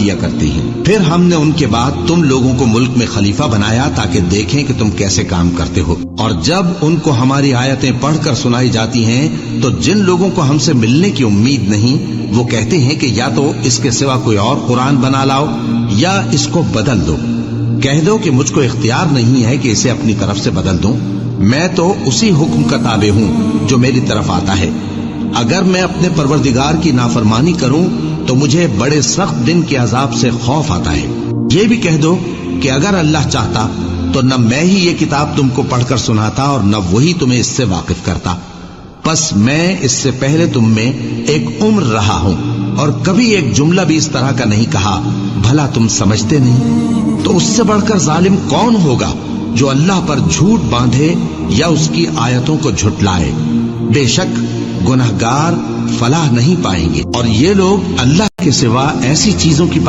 دیا کرتے ہیں۔ پھر ہم نے ان کے بعد تم لوگوں کو ملک میں خلیفہ بنایا تاکہ دیکھیں کہ تم کیسے کام کرتے ہو، اور جب ان کو ہماری آیتیں پڑھ کر سنائی جاتی ہیں تو جن لوگوں کو ہم سے ملنے کی امید نہیں وہ کہتے ہیں کہ یا تو اس کے سوا کوئی اور قرآن بنا لاؤ یا اس کو بدل دو۔ کہہ دو کہ مجھ کو اختیار نہیں ہے کہ اسے اپنی طرف سے بدل دوں، میں تو اسی حکم کا تابع ہوں جو میری طرف آتا ہے۔ اگر میں اپنے پروردگار کی نافرمانی کروں تو مجھے بڑے سخت دن کے عذاب سے خوف آتا ہے۔ یہ بھی کہہ دو کہ اگر اللہ چاہتا تو نہ میں ہی یہ کتاب تم کو پڑھ کر سناتا اور نہ وہی تمہیں اس سے واقف کرتا، پس میں اس سے پہلے تم میں ایک عمر رہا ہوں اور کبھی ایک جملہ بھی اس طرح کا نہیں کہا، بھلا تم سمجھتے نہیں؟ تو اس سے بڑھ کر ظالم کون ہوگا جو اللہ پر جھوٹ باندھے یا اس کی آیتوں کو جھٹلائے؟ بے شک گنہگار فلاح نہیں پائیں گے، اور یہ لوگ اللہ کے سوا ایسی چیزوں کی